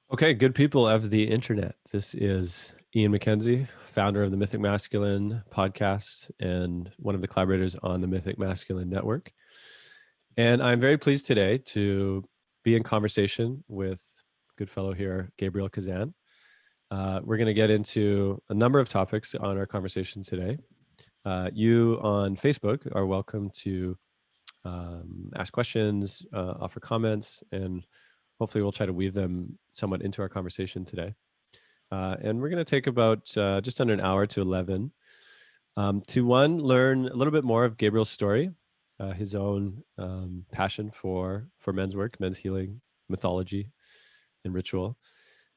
Okay, good people of the internet. This is Ian MacKenzie, founder of the Mythic Masculine podcast and one of the collaborators on the Mythic Masculine network. And I'm very pleased today to be in conversation with good fellow here, Gabriel Keczan. We're going to get into a number of topics on our conversation today. You on Facebook are welcome to ask questions, offer comments, and hopefully we'll try to weave them somewhat into our conversation today. And we're going to take about just under an hour to 11 to learn a little bit more of Gabriel's story, his own passion for men's work, men's healing, mythology, and ritual,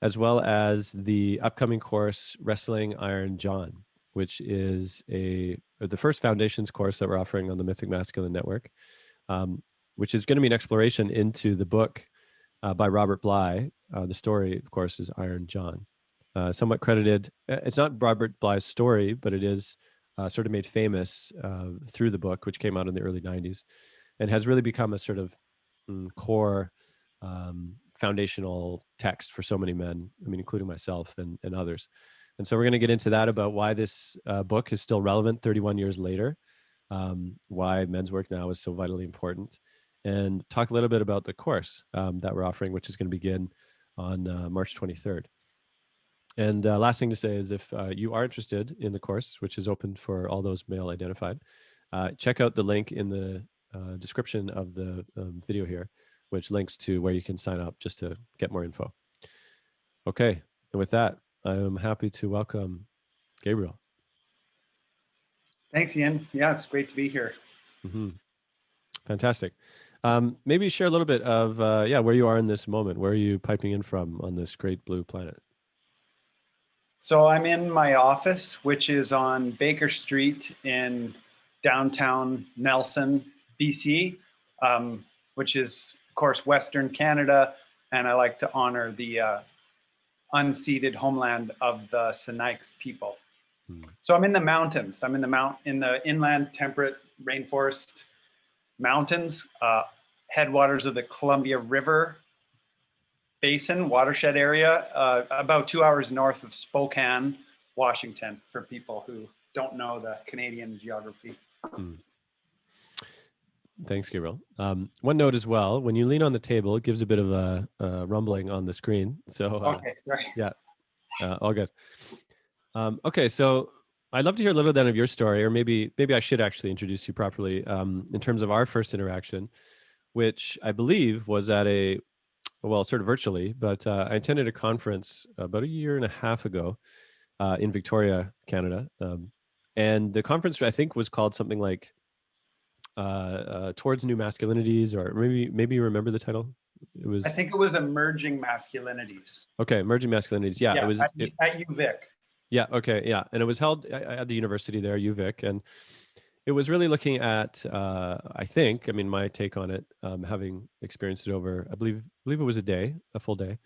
as well as the upcoming course, Wrestling Iron John, which is the first foundations course that we're offering on the Mythic Masculine Network, which is going to be an exploration into the book by Robert Bly. The story, of course, is Iron John. Somewhat credited. It's not Robert Bly's story, but it is sort of made famous through the book, which came out in the early 90s and has really become a sort of core foundational text for so many men, I mean, including myself and others. And so we're going to get into that about why this book is still relevant 31 years later, why men's work now is so vitally important, and talk a little bit about the course that we're offering, which is going to begin on March 23rd. And last thing to say is if you are interested in the course, which is open for all those male identified, check out the link in the description of the video here, which links to where you can sign up just to get more info. Okay, and with that, I am happy to welcome Gabriel. Thanks, Ian. Yeah, it's great to be here. Mm-hmm. Fantastic. Maybe share a little bit of where you are in this moment. Where are you piping in from on this great blue planet? So I'm in my office, which is on Baker Street in downtown Nelson, BC, which is, of course, Western Canada. And I like to honor the unceded homeland of the Sinaiaks people. So I'm in the mountains. I'm in the inland temperate rainforest mountains, headwaters of the Columbia River Basin watershed area, about 2 hours north of Spokane, Washington, for people who don't know the Canadian geography. Thanks, Gabriel. One note as well, when you lean on the table, it gives a bit of a rumbling on the screen. So okay, right. Yeah, all good. Okay, so I'd love to hear a little then of your story, or maybe I should actually introduce you properly in terms of our first interaction, which I believe was at sort of virtually, but I attended a conference about a year and a half ago in Victoria, Canada. And the conference, I think, was called something like Towards New Masculinities, or maybe you remember the title? I think it was Emerging Masculinities. Okay, Emerging Masculinities. Yeah, it was at UVic. Yeah, okay, yeah. And it was held at the university there, UVic. And it was really looking at, I mean, my take on it, having experienced it over, I believe it was a full day.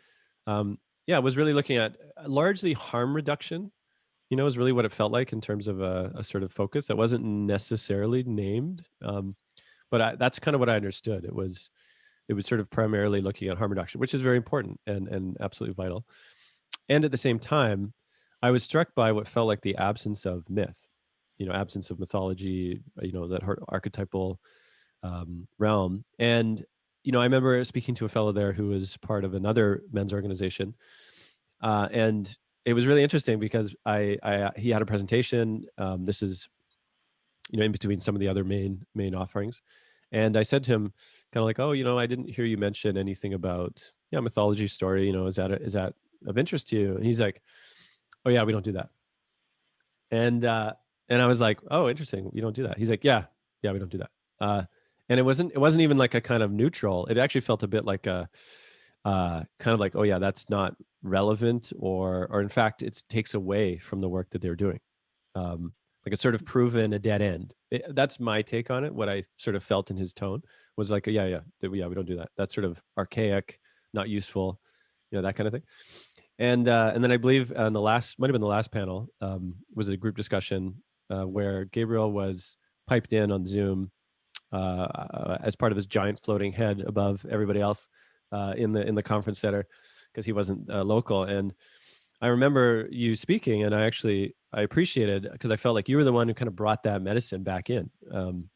It was really looking at largely harm reduction, is really what it felt like in terms of a sort of focus that wasn't necessarily named. But that's kind of what I understood. It was sort of primarily looking at harm reduction, which is very important and absolutely vital. And at the same time, I was struck by what felt like the absence of myth, absence of mythology, that archetypal realm. And, I remember speaking to a fellow there who was part of another men's organization. And it was really interesting because he had a presentation. This is, in between some of the other main offerings. And I said to him kind of like, oh, I didn't hear you mention anything about, mythology story, is that of interest to you? And he's like, oh yeah, we don't do that. And I was like, oh, interesting. You don't do that. He's like, yeah, we don't do that. And it wasn't even like a kind of neutral. It actually felt a bit like a kind of like, oh yeah, that's not relevant, or in fact, it takes away from the work that they're doing. Like it's sort of proven a dead end. That's my take on it. What I sort of felt in his tone was like, yeah, we don't do that. That's sort of archaic, not useful, that kind of thing. And then I believe on might have been the last panel, was a group discussion where Gabriel was piped in on Zoom as part of his giant floating head above everybody else in the conference center. because he wasn't local. And I remember you speaking, and I appreciated, because I felt like you were the one who kind of brought that medicine back in.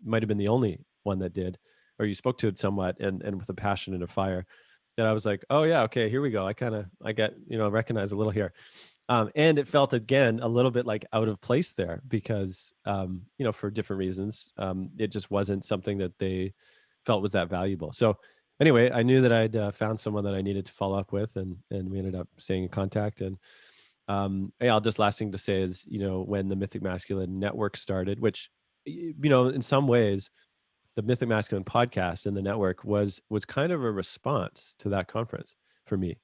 Might have been the only one that did, or you spoke to it somewhat, and with a passion and a fire, that I was like, oh yeah, okay, here we go. I get, recognize a little here. And it felt again a little bit like out of place there, because for different reasons, it just wasn't something that they felt was that valuable. So anyway, I knew that I'd found someone that I needed to follow up with, and we ended up staying in contact. And yeah, I'll just last thing to say is, when the Mythic Masculine Network started, which, in some ways, the Mythic Masculine podcast and the network was kind of a response to that conference for me,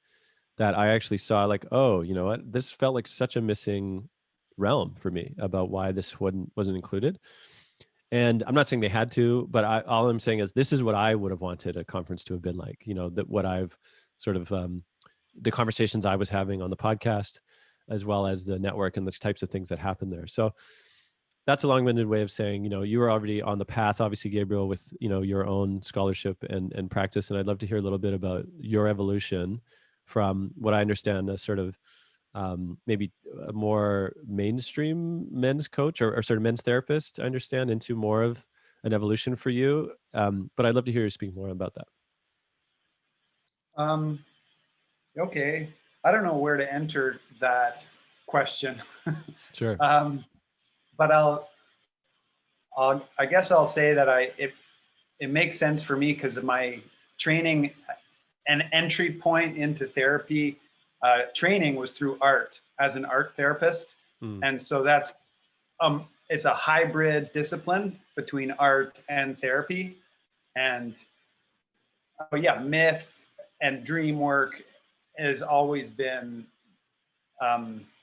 that I actually saw like, oh, you know what, this felt like such a missing realm for me about why this wasn't included. And I'm not saying they had to, but all I'm saying is this is what I would have wanted a conference to have been like, that what I've sort of, the conversations I was having on the podcast, as well as the network and the types of things that happen there. So that's a long-winded way of saying, you were already on the path, obviously, Gabriel, with, your own scholarship and practice. And I'd love to hear a little bit about your evolution from what I understand as sort of maybe a more mainstream men's coach, or sort of men's therapist, I understand, into more of an evolution for you. But I'd love to hear you speak more about that. Okay. I don't know where to enter that question. Sure. But I guess I'll say that it makes sense for me because of my training. An entry point into therapy training was through art as an art therapist. And so that's it's a hybrid discipline between art and therapy. And yeah, myth and dream work has always been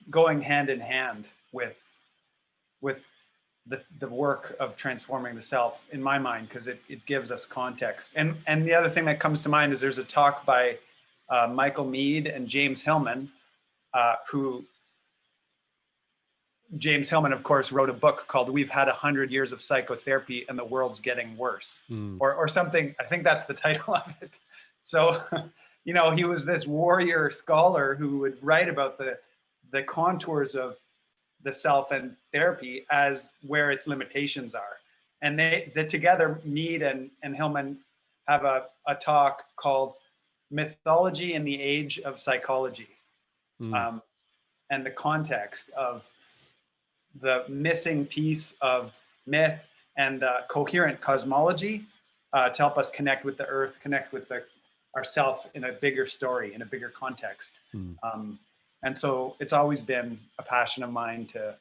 going hand in hand with the work of transforming the self, in my mind, because it gives us context. And the other thing that comes to mind is there's a talk by Michael Mead and James Hillman, who James Hillman, of course, wrote a book called "We've Had 100 Years of Psychotherapy and the World's Getting Worse," or something. I think that's the title of it. So, he was this warrior scholar who would write about the contours of the self and therapy as where its limitations are. And they together, Mead and Hillman, have a talk called Mythology in the Age of Psychology. And the context of the missing piece of myth and coherent cosmology to help us connect with the earth, connect with ourself in a bigger story, in a bigger context. And so it's always been a passion of mine to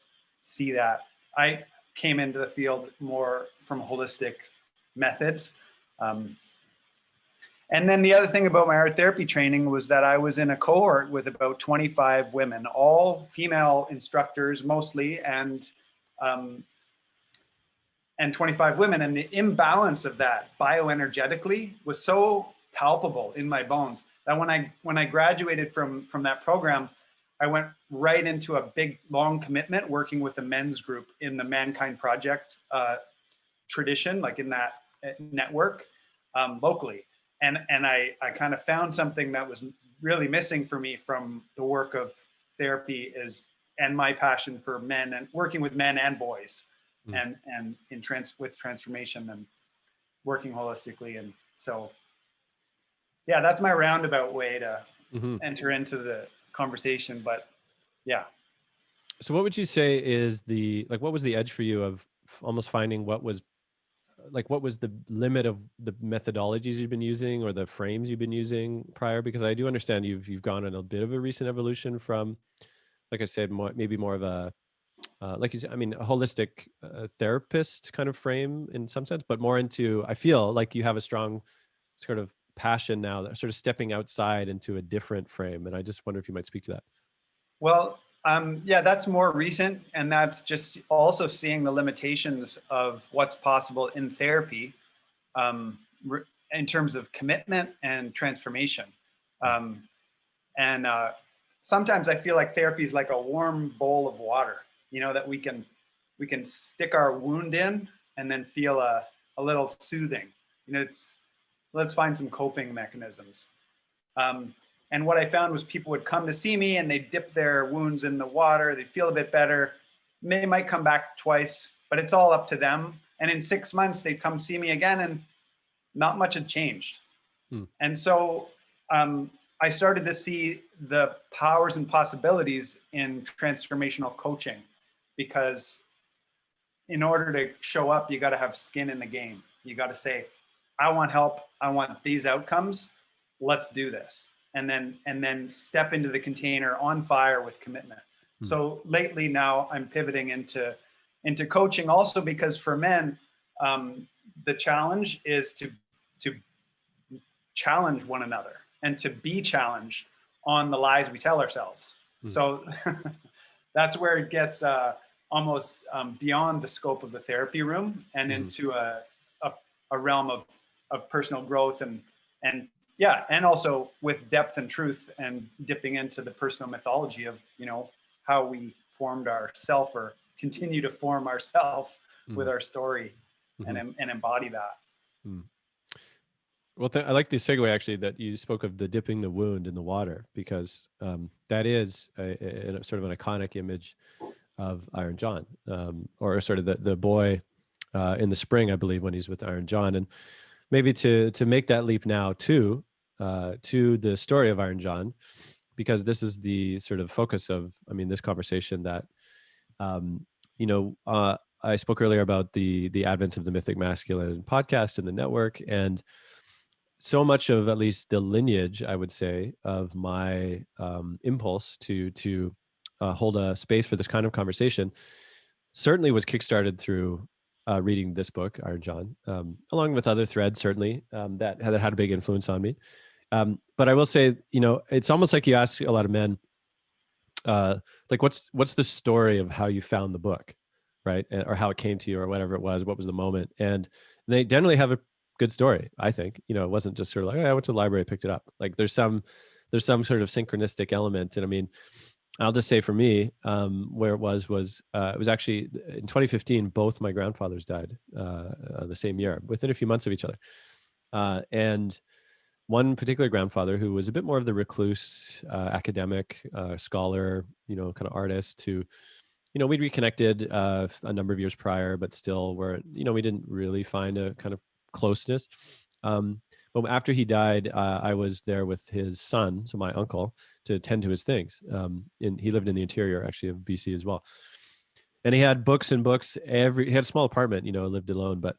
see that. I came into the field more from holistic methods. And then the other thing about my art therapy training was that I was in a cohort with about 25 women, all female instructors mostly, and 25 women. And the imbalance of that bioenergetically was so palpable in my bones that when I graduated from that program, I went right into a big, long commitment working with a men's group in the Mankind Project tradition, like in that network locally. And I kind of found something that was really missing for me from the work of therapy and my passion for men and working with men and boys and with transformation and working holistically. And so, yeah, that's my roundabout way to enter into the conversation. But yeah. So what would you say is what was the edge for you of almost finding what was the limit of the methodologies you've been using or the frames you've been using prior? Because I do understand you've gone on a bit of a recent evolution from, like I said, maybe more of a, like you said, a holistic therapist kind of frame in some sense, but more into, I feel like you have a strong sort of passion now that sort of stepping outside into a different frame. And I just wonder if you might speak to that. Well, yeah, that's more recent. And that's just also seeing the limitations of what's possible in therapy in terms of commitment and transformation. And sometimes I feel like therapy is like a warm bowl of water, that we can stick our wound in and then feel a little soothing. Let's find some coping mechanisms. And what I found was people would come to see me and they'd dip their wounds in the water. They'd feel a bit better. They might come back twice, but it's all up to them. And in 6 months, they'd come see me again and not much had changed. Hmm. And so I started to see the powers and possibilities in transformational coaching, because in order to show up, you got to have skin in the game. You got to say, I want help. I want these outcomes. Let's do this. And then step into the container on fire with commitment. So lately now I'm pivoting into coaching also, because for men, the challenge is to challenge one another and to be challenged on the lies we tell ourselves. So that's where it gets almost beyond the scope of the therapy room and into a realm of personal growth and also with depth and truth, and dipping into the personal mythology of, how we formed ourself or continue to form ourself with our story and embody that. Well, I like the segue actually that you spoke of the dipping the wound in the water, because that is a sort of an iconic image of Iron John, or sort of the boy in the spring, I believe, when he's with Iron John. And maybe to make that leap now to the story of Iron John, because this is the sort of focus of, this conversation that, I spoke earlier about the advent of the Mythic Masculine podcast and the network, and so much of at least the lineage, I would say, of my impulse to hold a space for this kind of conversation certainly was kickstarted through reading this book, Iron John, along with other threads, certainly, that had a big influence on me. But I will say, it's almost like you ask a lot of men, like, what's the story of how you found the book, right? Or how it came to you, or whatever it was, what was the moment? And they generally have a good story, I think. It wasn't just sort of like, oh, I went to the library, picked it up. Like there's some sort of synchronistic element. And I'll just say for me, where it was actually in 2015, both my grandfathers died the same year, within a few months of each other. And one particular grandfather, who was a bit more of the recluse, academic, scholar, kind of artist, who, we'd reconnected a number of years prior, but still weren't, we didn't really find a kind of closeness. But after he died, I was there with his son, so my uncle, to tend to his things. And he lived in the interior, actually, of BC as well. And he had books and books. He had a small apartment, lived alone, but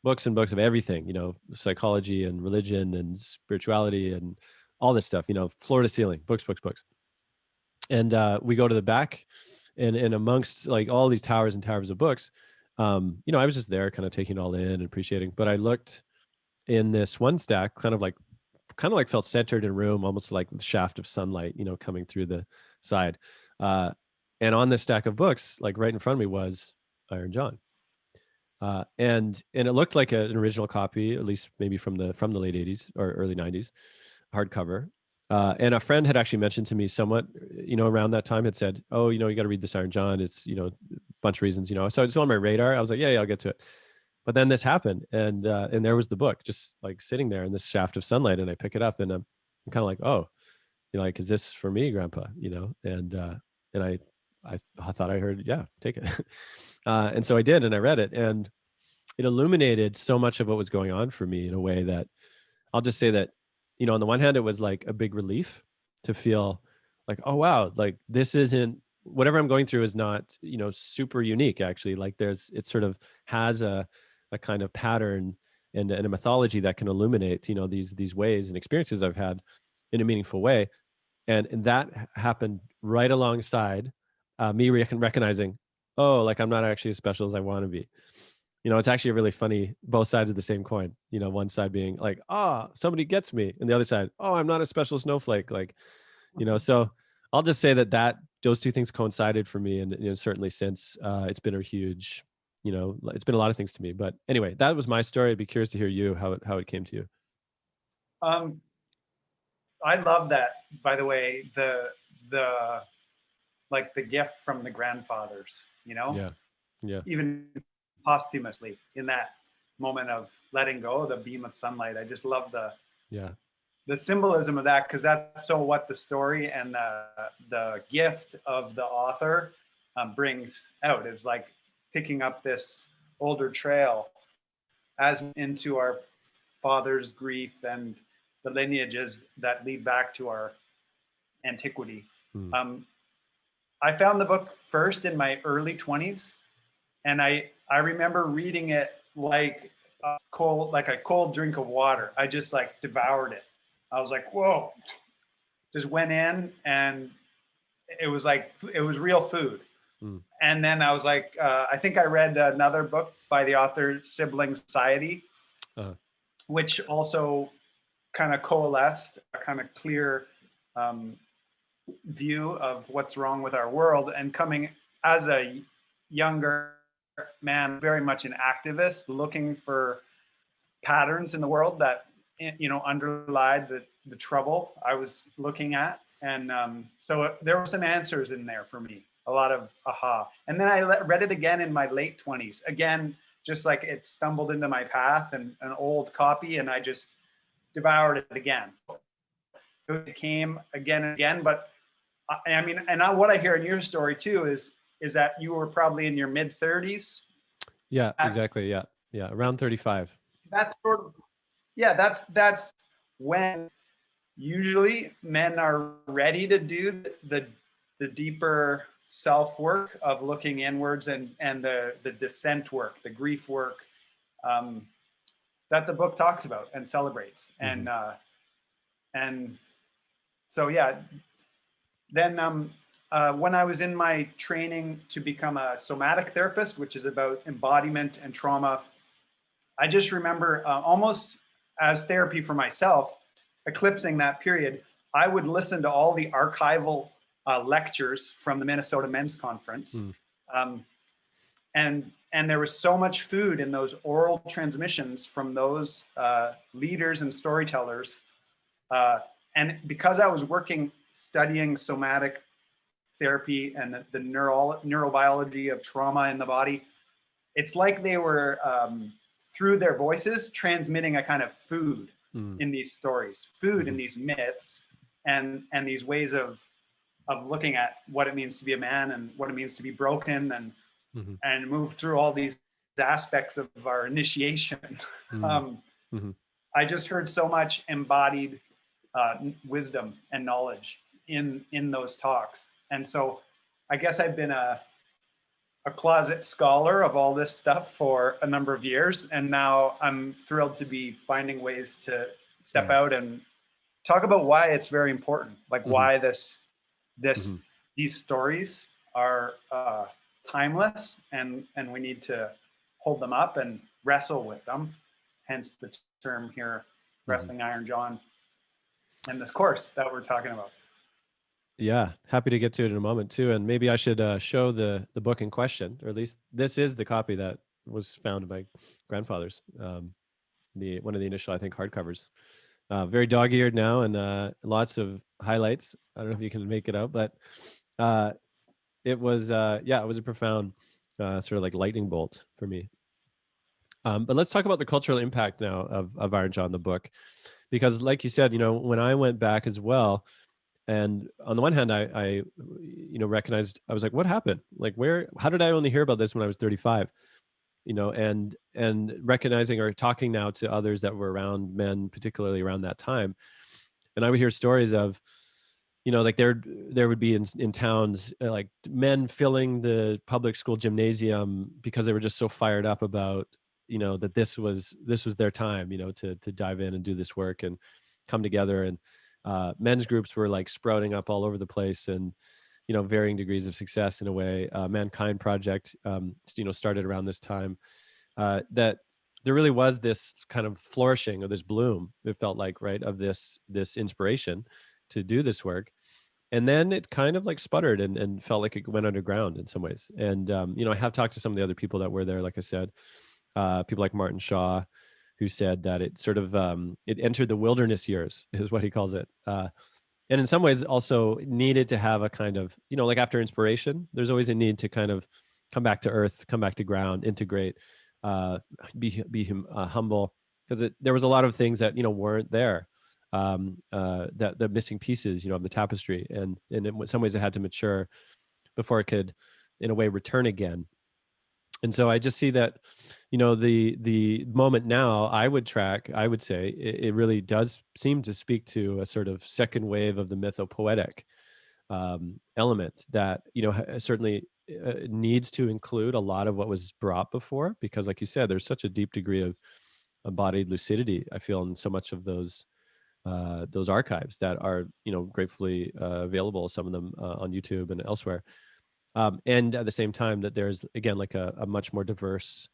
books and books of everything, psychology and religion and spirituality and all this stuff, floor to ceiling, books. And we go to the back, and amongst like all these towers and towers of books, I was just there kind of taking it all in and appreciating. But I looked in this one stack, kind of like felt centered in a room, almost like the shaft of sunlight, coming through the side. And on this stack of books, like right in front of me, was Iron John. And it looked like an original copy, at least maybe from the late 80s or early 90s, hardcover. And a friend had actually mentioned to me somewhat, around that time, had said, oh, you got to read this Iron John. It's, a bunch of reasons, so it's on my radar. I was like, yeah, I'll get to it. But then this happened, and there was the book just like sitting there in this shaft of sunlight, and I pick it up, and I'm kind of like, oh, like, is this for me, Grandpa? And I thought I heard, yeah, take it. And so I did, and I read it, and it illuminated so much of what was going on for me in a way that I'll just say that, on the one hand, it was like a big relief to feel like, oh, wow, like this isn't, whatever I'm going through is not, super unique, actually. Like it sort of has a kind of pattern and a mythology that can illuminate, these ways and experiences I've had in a meaningful way. And that happened right alongside me recognizing, oh, like I'm not actually as special as I want to be. It's actually really funny, both sides of the same coin. One side being like, somebody gets me, and the other side, oh, I'm not a special snowflake. Like, so I'll just say that those two things coincided for me, and certainly since it's been a huge, it's been a lot of things to me. But anyway, that was my story. I'd be curious to hear you how it came to you. I love that, by the way, the like the gift from the grandfathers, Yeah. Even posthumously in that moment of letting go, the beam of sunlight. I just love yeah the symbolism of that, because that's so what the story and the gift of the author brings out, is like picking up this older trail as into our father's grief and the lineages that lead back to our antiquity. Mm. I found the book first in my early 20s, and I remember reading it like a cold drink of water. I just like devoured it. I was like, whoa, just went in, and it was real food. Mm. And then I was like, I think I read another book by the author, Sibling Society, which also kind of coalesced a kind of clear view of what's wrong with our world. And coming as a younger man, very much an activist, looking for patterns in the world that, you know, underlie the trouble I was looking at. And so there were some answers in there for me, a lot of aha. And then I read it again in my late 20s, again, just like it stumbled into my path, and an old copy, and I just devoured it again. It came again and again. But I mean, and what I hear in your story too is that you were probably in your mid 30s. Yeah, exactly. Yeah. Yeah. Around 35. That's sort of, yeah, that's when usually men are ready to do the deeper self work of looking inwards, and the descent work, the grief work, that the book talks about and celebrates. Mm-hmm. And so, yeah, then when I was in my training to become a somatic therapist, which is about embodiment and trauma, I just remember almost as therapy for myself, eclipsing that period, I would listen to all the archival lectures from the Minnesota Men's Conference. And there was so much food in those oral transmissions from those leaders and storytellers. And because I was studying somatic therapy and the neurobiology of trauma in the body, it's like they were, through their voices, transmitting a kind of food in these stories, food in these myths, and these ways of looking at what it means to be a man and what it means to be broken, and move through all these aspects of our initiation. I just heard so much embodied wisdom and knowledge in those talks. And so I guess I've been a closet scholar of all this stuff for a number of years, and now I'm thrilled to be finding ways to step out and talk about why it's very important, like why these stories are timeless, and we need to hold them up and wrestle with them, hence the term here, Wrestling Iron John, and this course that we're talking about. Yeah, happy to get to it in a moment too. And maybe I should show the book in question, or at least this is the copy that was found in my grandfather's, one of the initial, I think, hardcovers. Very dog-eared now, and lots of highlights. I don't know if you can make it out, but it was it was a profound sort of like lightning bolt for me. But let's talk about the cultural impact now of Iron John, the book, because like you said, you know, when I went back as well, and on the one hand, I recognized, I was like, what happened? Like, how did I only hear about this when I was 35? You know, and recognizing or talking now to others that were around, men, particularly around that time. And I would hear stories of, you know, like there would be in towns, like men filling the public school gymnasium because they were just so fired up about, you know, that this was their time, you know, to dive in and do this work and come together. And men's groups were like sprouting up all over the place, and, you know, varying degrees of success in a way. Mankind Project, you know, started around this time. That there really was this kind of flourishing, or this bloom, it felt like, right, of this inspiration to do this work. And then it kind of like sputtered and felt like it went underground in some ways. And, you know, I have talked to some of the other people that were there, like I said, people like Martin Shaw, who said that it sort of, it entered the wilderness years, is what he calls it. And in some ways also needed to have a kind of, you know, like after inspiration, there's always a need to kind of come back to earth, come back to ground, integrate, be humble, because there was a lot of things that, you know, weren't there. that the missing pieces, of the tapestry, and in some ways it had to mature before it could, in a way, return again. And so I just see that, the moment now, I would say it really does seem to speak to a sort of second wave of the mythopoetic element that, certainly needs to include a lot of what was brought before, because like you said, there's such a deep degree of embodied lucidity, I feel, in so much of those archives that are, gratefully available, some of them on YouTube and elsewhere. And at the same time, that there's, again, like a much more diverse,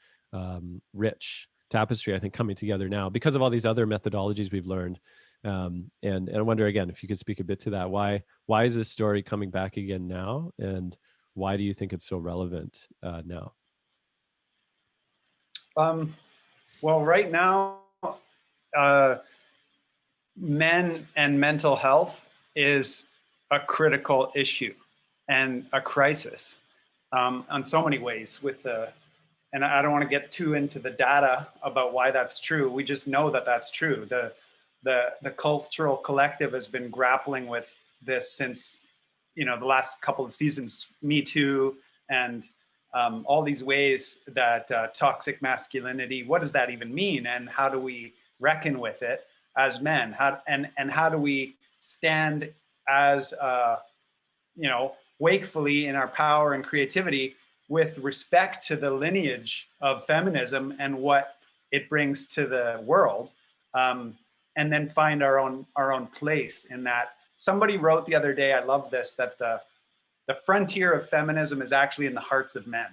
rich tapestry, I think, coming together now because of all these other methodologies we've learned. And I wonder, again, if you could speak a bit to that. Why is this story coming back again now, and why do you think it's so relevant now? Well, right now, uh, men and mental health is a critical issue and a crisis on so many ways and I don't want to get too into the data about why that's true. We just know that that's true. The cultural collective has been grappling with this since, the last couple of seasons, Me Too, and all these ways that toxic masculinity, what does that even mean? And how do we reckon with it as men? How do we stand as, wakefully in our power and creativity with respect to the lineage of feminism and what it brings to the world, and then find our own place in that. Somebody wrote the other day, I love this, that the frontier of feminism is actually in the hearts of men.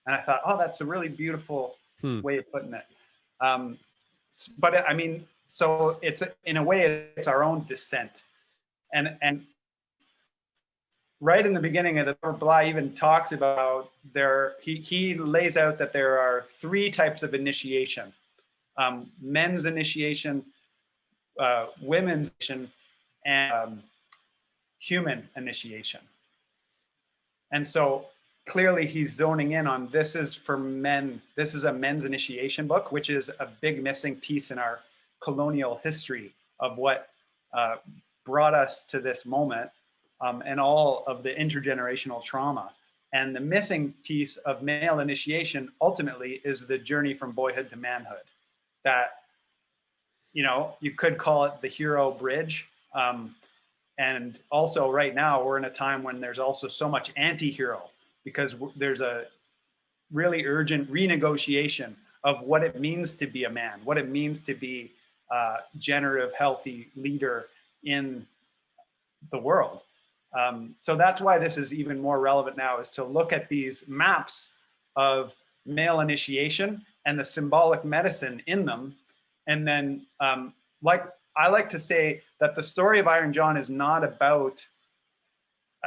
And I thought, oh, that's a really beautiful way of putting it. But I mean, so it's, in a way, it's our own descent. And right in the beginning of the Robert Bly even talks about he lays out that there are 3 types of initiation: men's initiation, women's initiation, and human initiation. And so clearly he's zoning in on, this is for men. This is a men's initiation book, which is a big missing piece in our colonial history of what brought us to this moment, and all of the intergenerational trauma. And the missing piece of male initiation ultimately is the journey from boyhood to manhood. That, you could call it the hero bridge. And also right now we're in a time when there's also so much anti-hero, because there's a really urgent renegotiation of what it means to be a man, what it means to be a generative, healthy leader in the world. So that's why this is even more relevant now, is to look at these maps of male initiation and the symbolic medicine in them. And then, like I like to say, that the story of Iron John is not about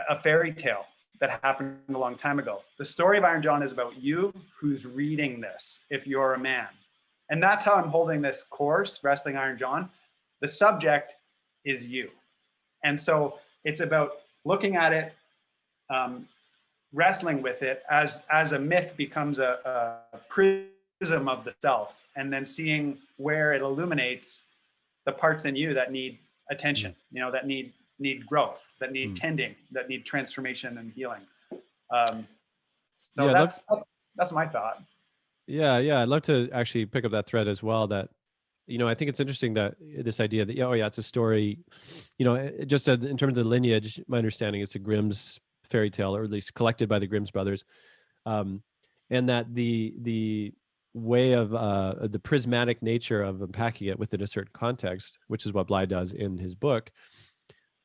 a fairy tale that happened a long time ago. The story of Iron John is about you who's reading this, if you're a man. And that's how I'm holding this course, Wrestling Iron John. The subject is you. And so it's about looking at it, wrestling with it as a myth becomes a prism of the self, and then seeing where it illuminates the parts in you that need attention, that need growth, that need tending, that need transformation and healing. So yeah, that's my thought. Yeah, I'd love to actually pick up that thread as well. That, I think it's interesting that this idea that, it's a story, just in terms of the lineage, my understanding it's a Grimm's fairy tale, or at least collected by the Grimm's brothers. And that the way of the prismatic nature of unpacking it within a certain context, which is what Bly does in his book,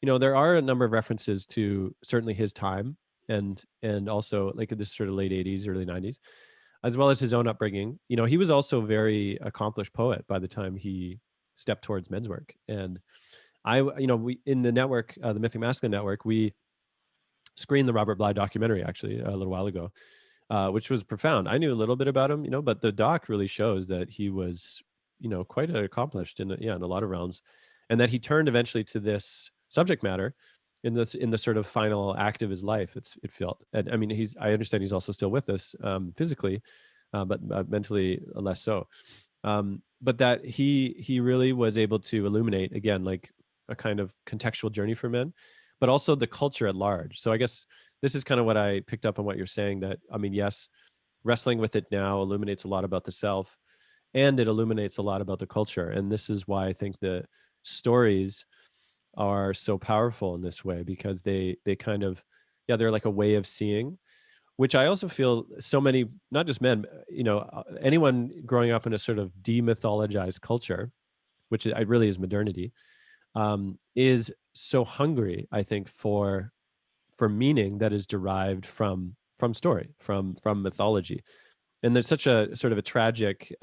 there are a number of references to certainly his time, and also like this sort of late 80s, early 90s, as well as his own upbringing. He was also a very accomplished poet by the time he stepped towards men's work. And we, in the network, the Mythic Masculine Network, we screened the Robert Bly documentary actually a little while ago, which was profound. I knew a little bit about him, but the doc really shows that he was, quite accomplished in a lot of realms, and that he turned eventually to this subject matter in the sort of final act of his life. It felt, and I mean, I understand he's also still with us physically, but mentally less so. But that he really was able to illuminate, again, like a kind of contextual journey for men, but also the culture at large. So I guess this is kind of what I picked up on what you're saying, that, I mean, yes, wrestling with it now illuminates a lot about the self, and it illuminates a lot about the culture. And this is why I think the stories are so powerful in this way, because they kind of, yeah, they're like a way of seeing, which I also feel so many, not just men, anyone growing up in a sort of demythologized culture, which it really is modernity, is so hungry, I think, for meaning that is derived from story, from mythology. And there's such a sort of a tragic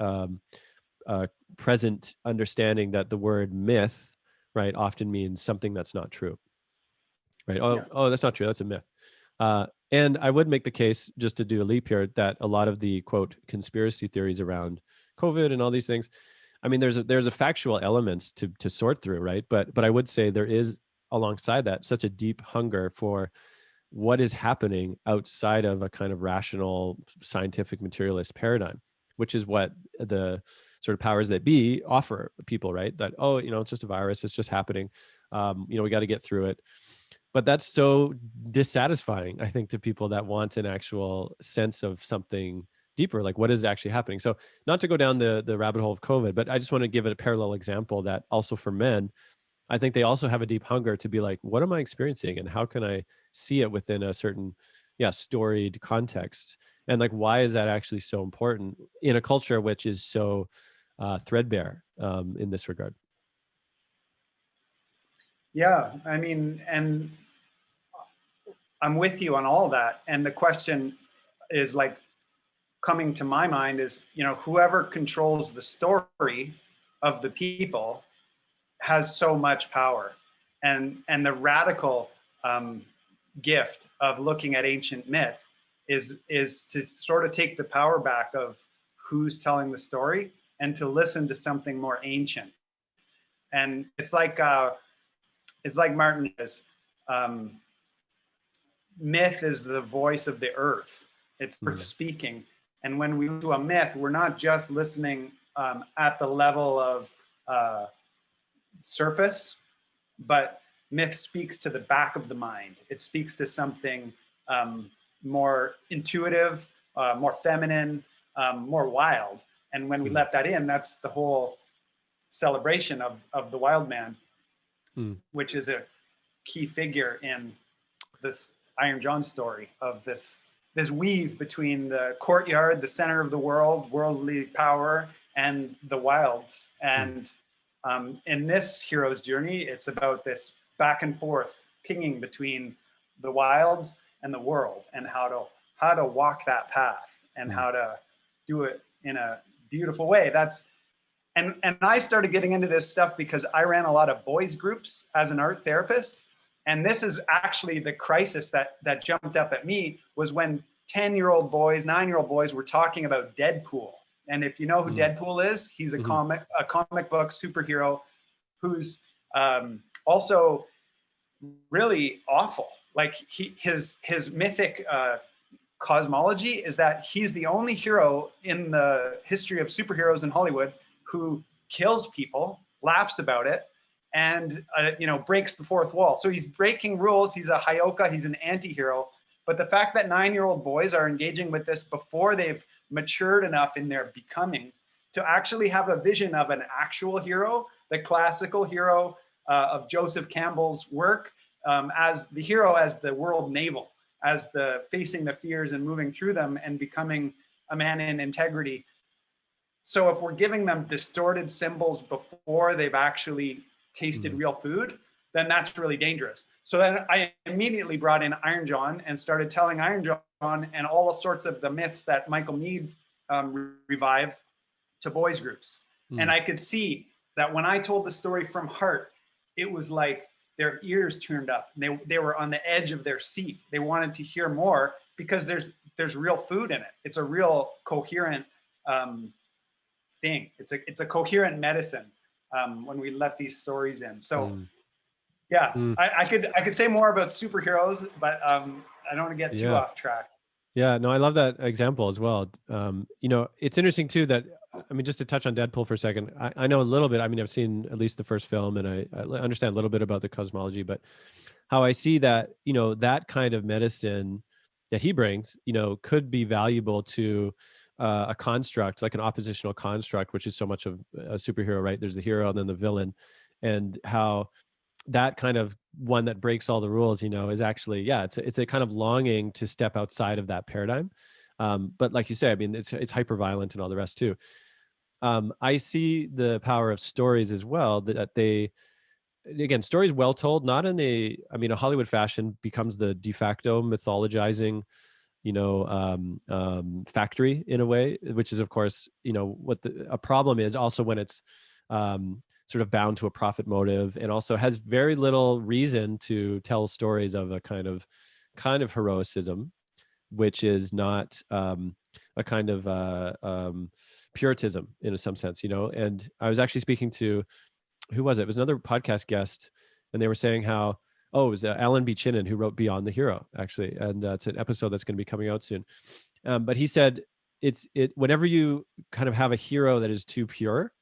present understanding that the word myth, right, often means something that's not true, right? Yeah. Oh, that's not true. That's a myth. And I would make the case, just to do a leap here, that a lot of the quote conspiracy theories around COVID and all these things, I mean, there's a factual elements to sort through, right? But I would say there is, alongside that, such a deep hunger for what is happening outside of a kind of rational, scientific, materialist paradigm, which is what the sort of powers that be offer people, right? That, oh, it's just a virus, it's just happening. We got to get through it. But that's so dissatisfying, I think, to people that want an actual sense of something deeper, like what is actually happening. So not to go down the rabbit hole of COVID, but I just want to give it a parallel example that also for men, I think they also have a deep hunger to be like, what am I experiencing, and how can I see it within a certain, storied context? And like, why is that actually so important in a culture which is so threadbare in this regard? Yeah, I mean, and I'm with you on all that. And the question is like coming to my mind is, whoever controls the story of the people has so much power. And the radical gift of looking at ancient myth is to sort of take the power back of who's telling the story and to listen to something more ancient. And it's like Martin says, myth is the voice of the earth. It's earth speaking. And when we do a myth, we're not just listening at the level of surface, but myth speaks to the back of the mind. It speaks to something more intuitive, more feminine, more wild. And when we let that in, that's the whole celebration of the wild man, which is a key figure in this Iron John story of this weave between the courtyard, the center of the world, worldly power, and the wilds. And in this hero's journey, it's about this back and forth pinging between the wilds and the world, and how to walk that path, and how to do it in a beautiful way. And I started getting into this stuff because I ran a lot of boys groups as an art therapist. And this is actually the crisis that jumped up at me, was when 10-year-old boys, 9-year-old boys were talking about Deadpool. And if you know who Deadpool is, he's a comic book superhero who's also really awful. Like his mythic cosmology is that he's the only hero in the history of superheroes in Hollywood who kills people, laughs about it, and breaks the fourth wall. So he's breaking rules. He's a Hyoka. He's an anti-hero. But the fact that 9-year-old boys are engaging with this before they've matured enough in their becoming to actually have a vision of an actual hero, the classical hero of Joseph Campbell's work, as the hero, as the world naval, as the facing the fears and moving through them and becoming a man in integrity. So if we're giving them distorted symbols before they've actually tasted real food, then that's really dangerous. So then I immediately brought in Iron John and started telling Iron John and all sorts of the myths that Michael Meade revived to boys groups. And I could see that when I told the story from heart, it was like their ears turned up. They were on the edge of their seat. They wanted to hear more because there's real food in it. It's a real coherent thing. It's a coherent medicine when we let these stories in. So I could say more about superheroes, but I don't want to get too off track. Yeah, no, I love that example as well. It's interesting too that I mean, just to touch on Deadpool for a second, I know a little bit. I mean, I've seen at least the first film, and I understand a little bit about the cosmology, but how I see that, that kind of medicine that he brings, could be valuable to a construct, like an oppositional construct, which is so much of a superhero, right? There's the hero and then the villain, and how that kind of one that breaks all the rules, is actually, yeah, it's a kind of longing to step outside of that paradigm. But like you say, I mean, it's hyper violent and all the rest too. I see the power of stories as well, that they, again, stories well told, not in a Hollywood fashion becomes the de facto mythologizing, factory in a way, which is of course, what a problem is also when it's sort of bound to a profit motive, and also has very little reason to tell stories of a kind of heroicism, which is not a kind of puritanism in some sense, And I was actually speaking to, who was it? It was another podcast guest, and they were saying how, oh, it was Alan B. Chinen who wrote Beyond the Hero, actually, and it's an episode that's going to be coming out soon. But he said whenever you kind of have a hero that is too pure,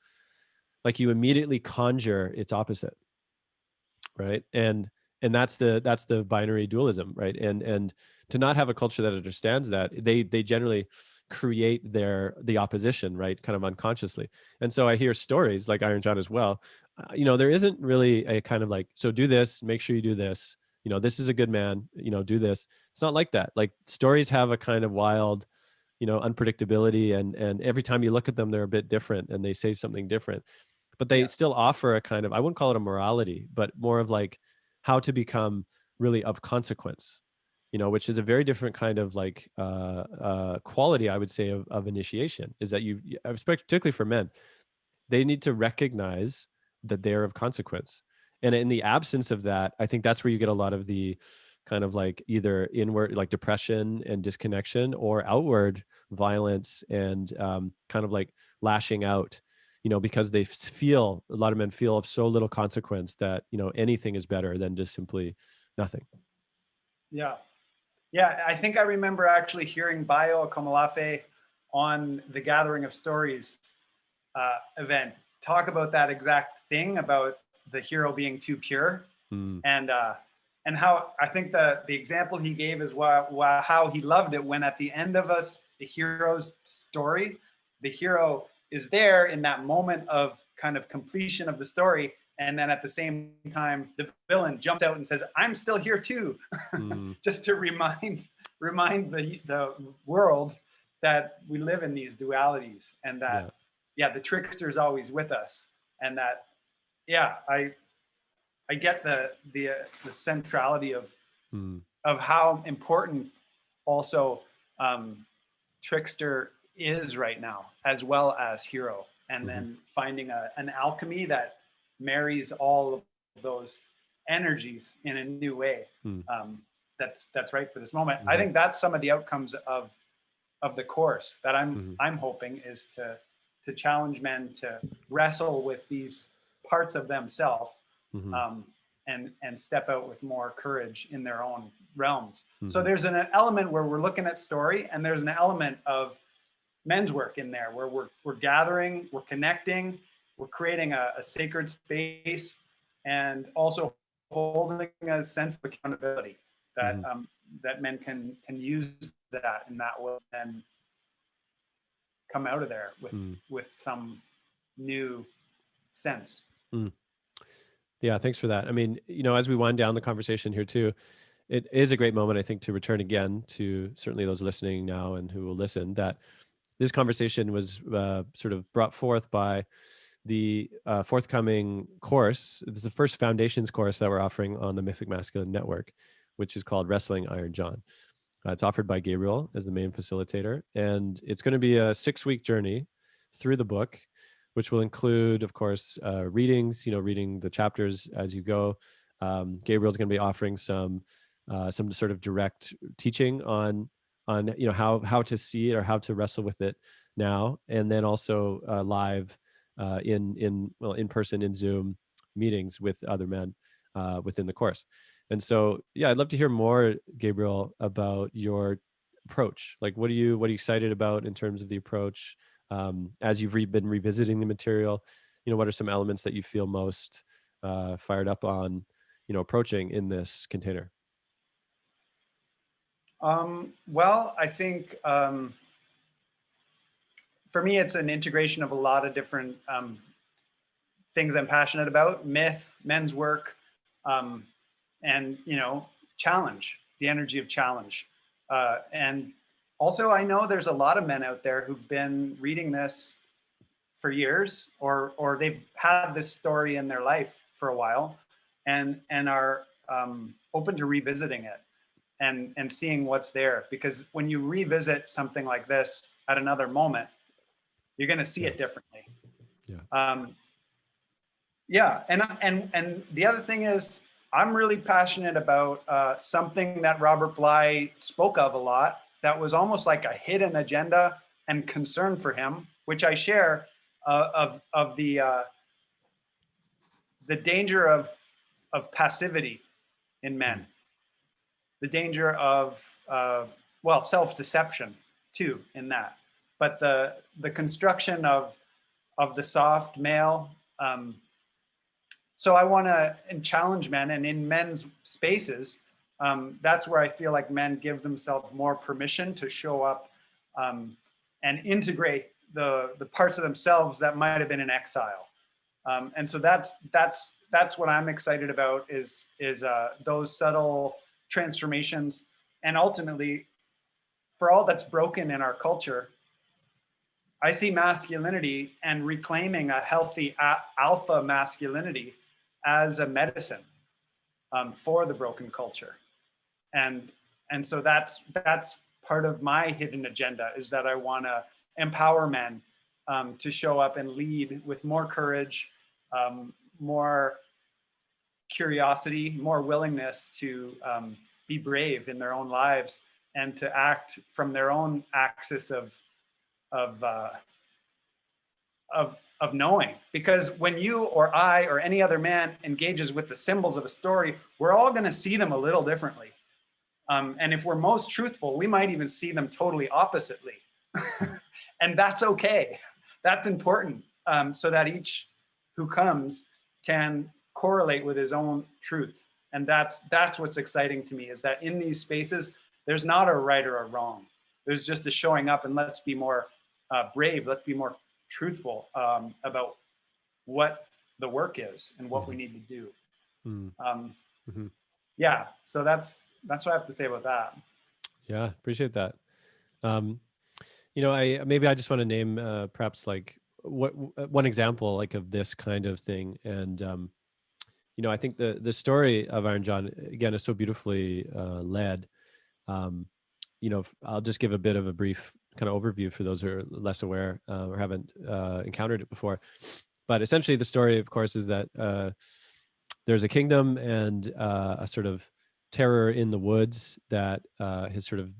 like you immediately conjure its opposite, right? And that's the binary dualism, right? And to not have a culture that understands that, they generally create the opposition, right, kind of unconsciously. And so I hear stories like Iron John as well. There isn't really a kind of like, so do this, make sure you do this, this is a good man, do this. It's not like that. Like stories have a kind of wild, unpredictability, and every time you look at them, they're a bit different and they say something different, but they Yeah. still offer a kind of, I wouldn't call it a morality, but more of like how to become really of consequence, which is a very different kind of like quality, I would say, of initiation, is that I expect, particularly for men, they need to recognize that they're of consequence. And in the absence of that, I think that's where you get a lot of the kind of like either inward, like depression and disconnection, or outward violence and kind of like lashing out, because a lot of men feel of so little consequence that, anything is better than just simply nothing. Yeah. Yeah, I think I remember actually hearing Bayo Akomolafe on the Gathering of Stories event talk about that exact thing, about the hero being too pure. Mm. And how I think the example he gave is how he loved it when at the end of the hero's story, the hero is there in that moment of kind of completion of the story, and then at the same time the villain jumps out and says, "I'm still here too," just to remind the world that we live in these dualities, and that the trickster is always with us, and that I get the centrality of how important also trickster is right now, as well as hero, and then finding an alchemy that marries all of those energies in a new way. That's right for this moment. I think that's some of the outcomes of the course that I'm hoping is to challenge men to wrestle with these parts of themselves, and step out with more courage in their own realms. So there's an element where we're looking at story, and there's an element of men's work in there where we're gathering, we're connecting, we're creating a sacred space, and also holding a sense of accountability that that men can use that in that way and come out of there with some new sense. Yeah, thanks for that. I mean, as we wind down the conversation here too, it is a great moment, I think, to return again to certainly those listening now and who will listen, that this conversation was sort of brought forth by the forthcoming course. This is the first foundations course that we're offering on the Mythic Masculine Network, which is called Wrestling Iron John. It's offered by Gabriel as the main facilitator, and it's going to be a 6-week journey through the book, which will include, of course, readings, reading the chapters as you go. Gabriel's going to be offering some sort of direct teaching on how to see it or how to wrestle with it now, and then also live in person in Zoom meetings with other men within the course. And so, yeah, I'd love to hear more, Gabriel, about your approach. Like, what are you excited about in terms of the approach? as you've been revisiting the material? What are some elements that you feel most fired up on, approaching in this container? Well, I think for me, it's an integration of a lot of different things I'm passionate about: myth, men's work, um, and challenge, the energy of challenge. And also, I know there's a lot of men out there who've been reading this for years, or they've had this story in their life for a while, and are open to revisiting it and seeing what's there. Because when you revisit something like this at another moment, you're going to see Yeah. it differently. Yeah. Yeah, and the other thing is, I'm really passionate about something that Robert Bly spoke of a lot. That was almost like a hidden agenda and concern for him, which I share, of the danger of passivity in Mm. men, the danger of well, self-deception too in that, but the construction of the soft male. So I want to challenge men, and in men's spaces, that's where I feel like men give themselves more permission to show up and integrate the parts of themselves that might have been in exile. And so that's what I'm excited about, is those subtle transformations, and ultimately, for all that's broken in our culture, I see masculinity and reclaiming a healthy alpha masculinity as a medicine for the broken culture. And and so that's part of my hidden agenda, is that I want to empower men to show up and lead with more courage, more curiosity, more willingness to be brave in their own lives, and to act from their own axis of uh, of knowing. Because when you or I or any other man engages with the symbols of a story, we're all going to see them a little differently. And if we're most truthful, we might even see them totally oppositely. And that's okay. That's important, so that each who comes can correlate with his own truth. And that's what's exciting to me, is that in these spaces, there's not a right or a wrong. There's just a showing up, and let's be more brave. Let's be more truthful about what the work is and what we need to do. Um, Mm-hmm. yeah, so that's what I have to say about that. Yeah, appreciate that. Um, I just want to name perhaps like one example like of this kind of thing, and I think the story of Iron John again is so beautifully led. Um, I'll just give a bit of a brief kind of overview for those who are less aware or haven't encountered it before. But essentially, the story, of course, is that there's a kingdom and a sort of terror in the woods that is sort of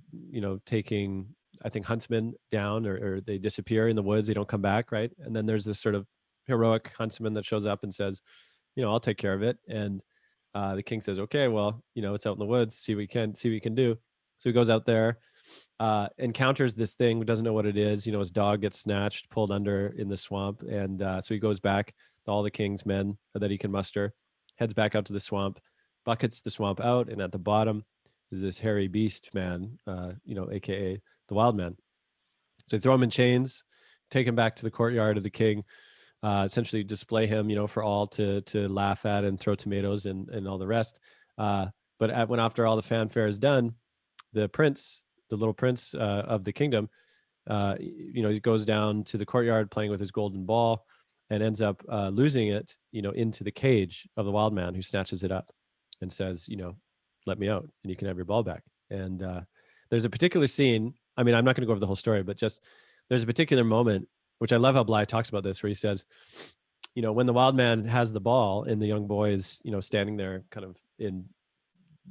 taking, I think, huntsmen down, or they disappear in the woods. They don't come back, right? And then there's this sort of heroic huntsman that shows up and says, I'll take care of it. And the king says, okay, well, it's out in the woods. See what you can do. So he goes out there, encounters this thing, doesn't know what it is. His dog gets snatched, pulled under in the swamp. And so he goes back to all the king's men that he can muster, heads back out to the swamp, buckets the swamp out. And at the bottom is this hairy beast man, AKA the wild man. So they throw him in chains, take him back to the courtyard of the king, essentially display him, for all to laugh at and throw tomatoes and all the rest. But when after all the fanfare is done, the little prince of the kingdom, he goes down to the courtyard playing with his golden ball, and ends up losing it, into the cage of the wild man, who snatches it up and says, let me out and you can have your ball back. And there's a particular scene. I mean, I'm not going to go over the whole story, but just there's a particular moment, which I love how Bly talks about this, where he says, when the wild man has the ball and the young boy is, standing there kind of in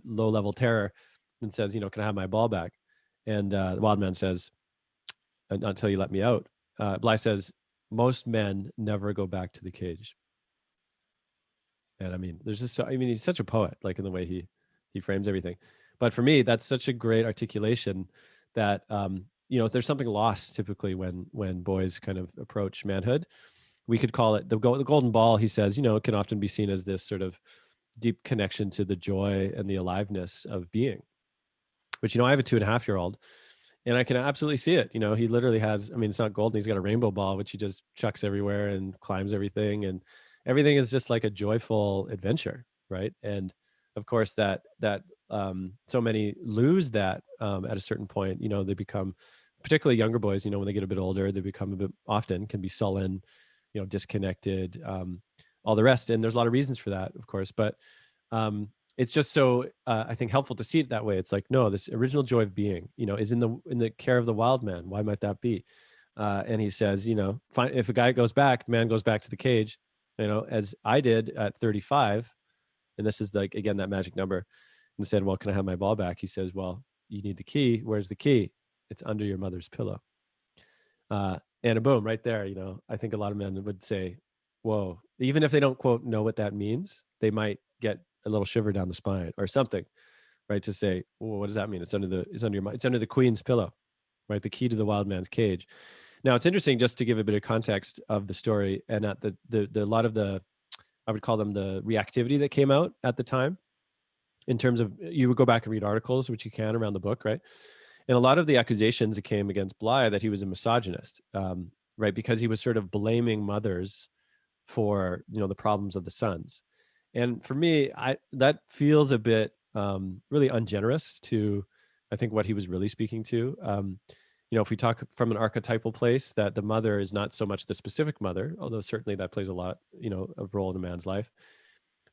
low level terror, and says, can I have my ball back? And the wild man says, until you let me out. Bly says, most men never go back to the cage. And I mean, he's such a poet, like in the way he frames everything. But for me, that's such a great articulation that there's something lost typically when boys kind of approach manhood. We could call it the golden ball. He says, can often be seen as this sort of deep connection to the joy and the aliveness of being. But I have a 2.5-year-old, and I can absolutely see it. He literally has. I mean, it's not golden. He's got a rainbow ball, which he just chucks everywhere and climbs everything, and everything is just like a joyful adventure, right? And of course, so many lose that at a certain point. They become, particularly younger boys. When they get a bit older, they become a bit often can be sullen, disconnected, all the rest. And there's a lot of reasons for that, of course, but it's just so I think helpful to see it that way. It's like, no, this original joy of being, is in the care of the wild man. Why might that be? And he says, if a guy goes back, man goes back to the cage, as I did at 35. And this is like, again, that magic number. And said, well, can I have my ball back? He says, well, you need the key. Where's the key? It's under your mother's pillow. And a boom, right there. I think a lot of men would say, whoa, even if they don't quote know what that means, they might get a little shiver down the spine or something, right? To say, well, what does that mean? It's under the queen's pillow, right? The key to the wild man's cage. Now it's interesting, just to give a bit of context of the story, and at the a lot of the, I would call them the reactivity that came out at the time, in terms of, you would go back and read articles, which you can around the book, right? And a lot of the accusations that came against Bly, that he was a misogynist, right? Because he was sort of blaming mothers for, the problems of the sons. And for me, that feels a bit really ungenerous to, I think, what he was really speaking to. If we talk from an archetypal place, that the mother is not so much the specific mother, although certainly that plays a lot, of role in a man's life,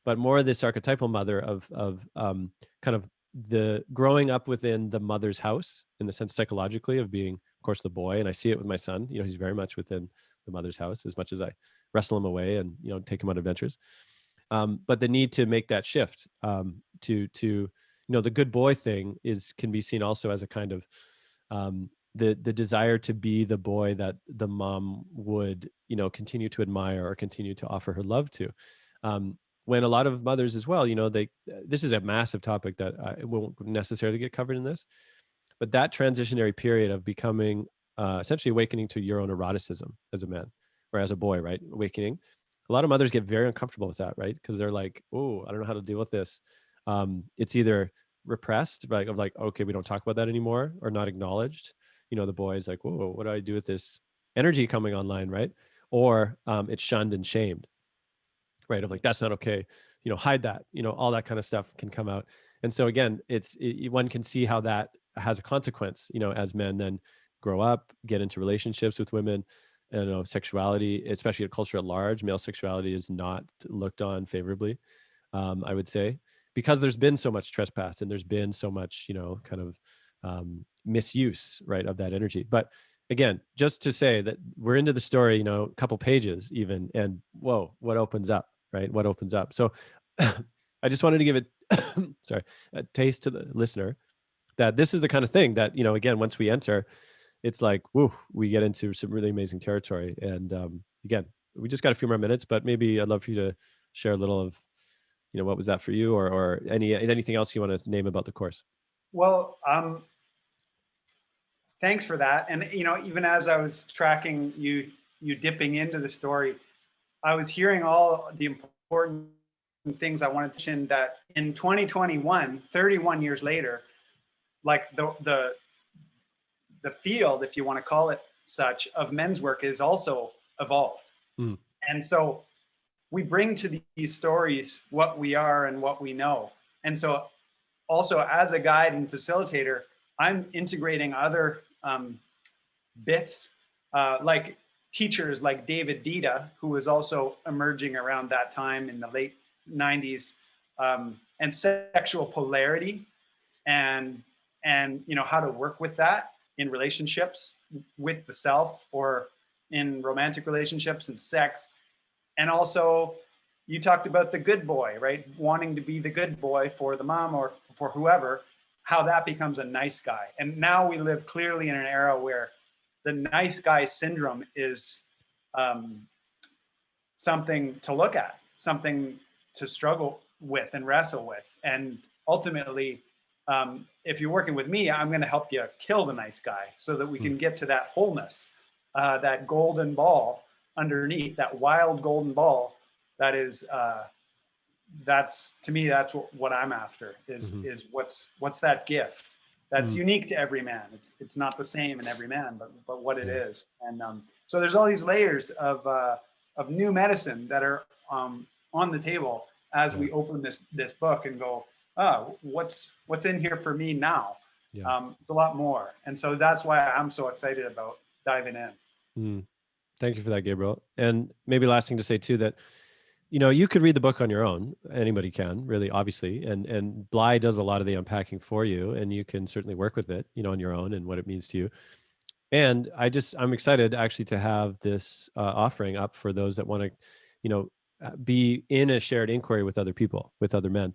but more this archetypal mother of kind of the growing up within the mother's house, in the sense psychologically of being, of course, the boy. And I see it with my son. He's very much within the mother's house, as much as I wrestle him away and take him on adventures. But the need to make that shift to the good boy thing can be seen also as a kind of the desire to be the boy that the mom would continue to admire or continue to offer her love to. When a lot of mothers as well, this is a massive topic that it won't necessarily get covered in this, but that transitionary period of becoming essentially awakening to your own eroticism as a man or as a boy, right? Awakening. A lot of mothers get very uncomfortable with that, right? Because they're like, oh, I don't know how to deal with this. It's either repressed, right? Of like, okay, we don't talk about that anymore, or not acknowledged. The boy's like, whoa, what do I do with this energy coming online, right? Or it's shunned and shamed, right? Of like, that's not okay, hide that, all that kind of stuff can come out. And so again, one can see how that has a consequence, as men then grow up, get into relationships with women, and sexuality, especially a culture at large, male sexuality is not looked on favorably, I would say, because there's been so much trespass and there's been so much, kind of misuse, right, of that energy. But again, just to say that we're into the story, a couple pages even, and whoa, what opens up, right? What opens up? So I just wanted to give it, sorry, a taste to the listener that this is the kind of thing that, again, once we enter, it's like, woo, we get into some really amazing territory. And again, we just got a few more minutes, but maybe I'd love for you to share a little of, what was that for you, or anything else you want to name about the course? Well, thanks for that. And even as I was tracking you dipping into the story, I was hearing all the important things I wanted to mention, that in 2021, 31 years later, like the field, if you want to call it such, of men's work is also evolved. Mm. And so we bring to these stories what we are and what we know. And so also, as a guide and facilitator, I'm integrating other bits, like teachers like David Dita, who was also emerging around that time in the late 90s, and sexual polarity, and how to work with that in relationships with the self, or in romantic relationships and sex. And also, you talked about the good boy, right? Wanting to be the good boy for the mom or for whoever, how that becomes a nice guy. And now we live clearly in an era where the nice guy syndrome is something to look at, something to struggle with and wrestle with. And ultimately, if you're working with me, I'm going to help you kill the nice guy so that we Mm, can get to that wholeness, that golden ball underneath, that wild golden ball. That is, that's to me, that's what I'm after mhm, is what's that gift that's mm, unique to every man. It's not the same in every man, but what it yeah, is. And so there's all these layers of new medicine that are on the table as yeah, we open this book and go, oh, what's in here for me now? yeah. It's a lot more, and so that's why I'm so excited about diving in. Mm. Thank you for that, Gabriel. And maybe last thing to say too, that you could read the book on your own. Anybody can, really, obviously. And Bly does a lot of the unpacking for you, and you can certainly work with it, on your own and what it means to you. And I'm excited actually to have this offering up for those that want to, be in a shared inquiry with other people, with other men,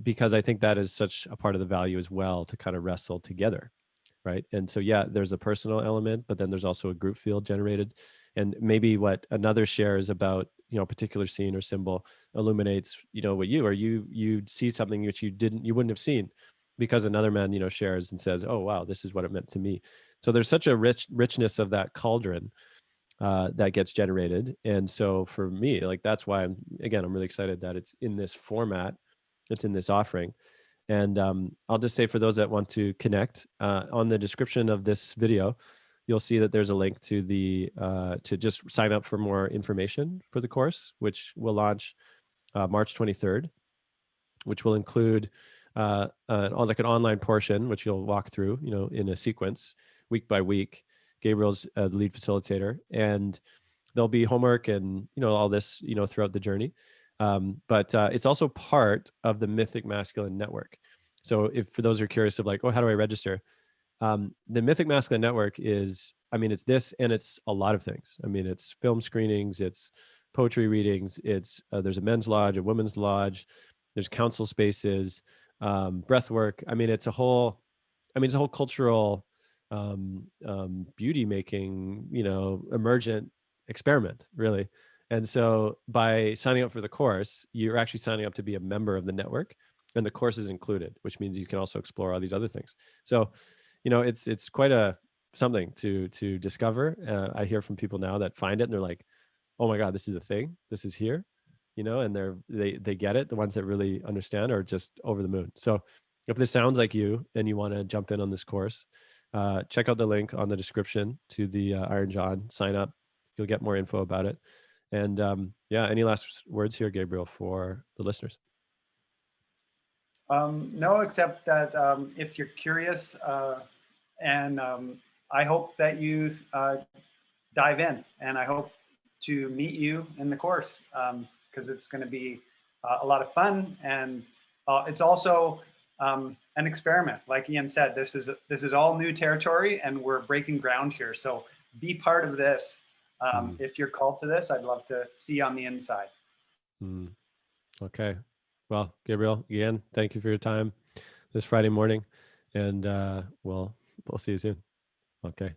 because I think that is such a part of the value as well, to kind of wrestle together, right? And so, yeah, there's a personal element, but then there's also a group field generated, and maybe what another shares about, a particular scene or symbol illuminates, what you see something which you wouldn't have seen, because another man, shares and says, oh wow, this is what it meant to me. So there's such a richness of that cauldron that gets generated. And so for me, like, that's why I'm really excited that it's in this format, it's in this offering. And I'll just say, for those that want to connect, on the description of this video, you'll see that there's a link to the to just sign up for more information for the course, which will launch March 23rd, which will include like an online portion, which you'll walk through, in a sequence, week by week. Gabriel's the lead facilitator, and there'll be homework and all this, throughout the journey. But it's also part of the Mythic Masculine Network. So, if for those who are curious of like, oh, how do I register? The Mythic Masculine Network is, I mean, it's this, and it's a lot of things. I mean, it's film screenings, it's poetry readings, it's there's a men's lodge, a women's lodge, there's council spaces, breath work. I mean, it's a whole cultural beauty making, emergent experiment, really. And so, by signing up for the course, you're actually signing up to be a member of the network, and the course is included, which means you can also explore all these other things. So, it's quite a something to discover. I hear from people now that find it, and they're like, oh my god, this is a thing, this is here, and they get it. The ones that really understand are just over the moon. So if this sounds like you and you want to jump in on this course, check out the link on the description to the Iron John, sign up. You'll get more info about it. And yeah, any last words here, Gabriel, for the listeners? No, except that if you're curious, and I hope that you dive in, and I hope to meet you in the course, because it's going to be a lot of fun, and it's also an experiment. Like Ian said, this is all new territory, and we're breaking ground here. So be part of this. Mm, If you're called to this, I'd love to see you on the inside. mm. Okay. Well, Gabriel, again, thank you for your time this Friday morning, and we'll see you soon. Okay.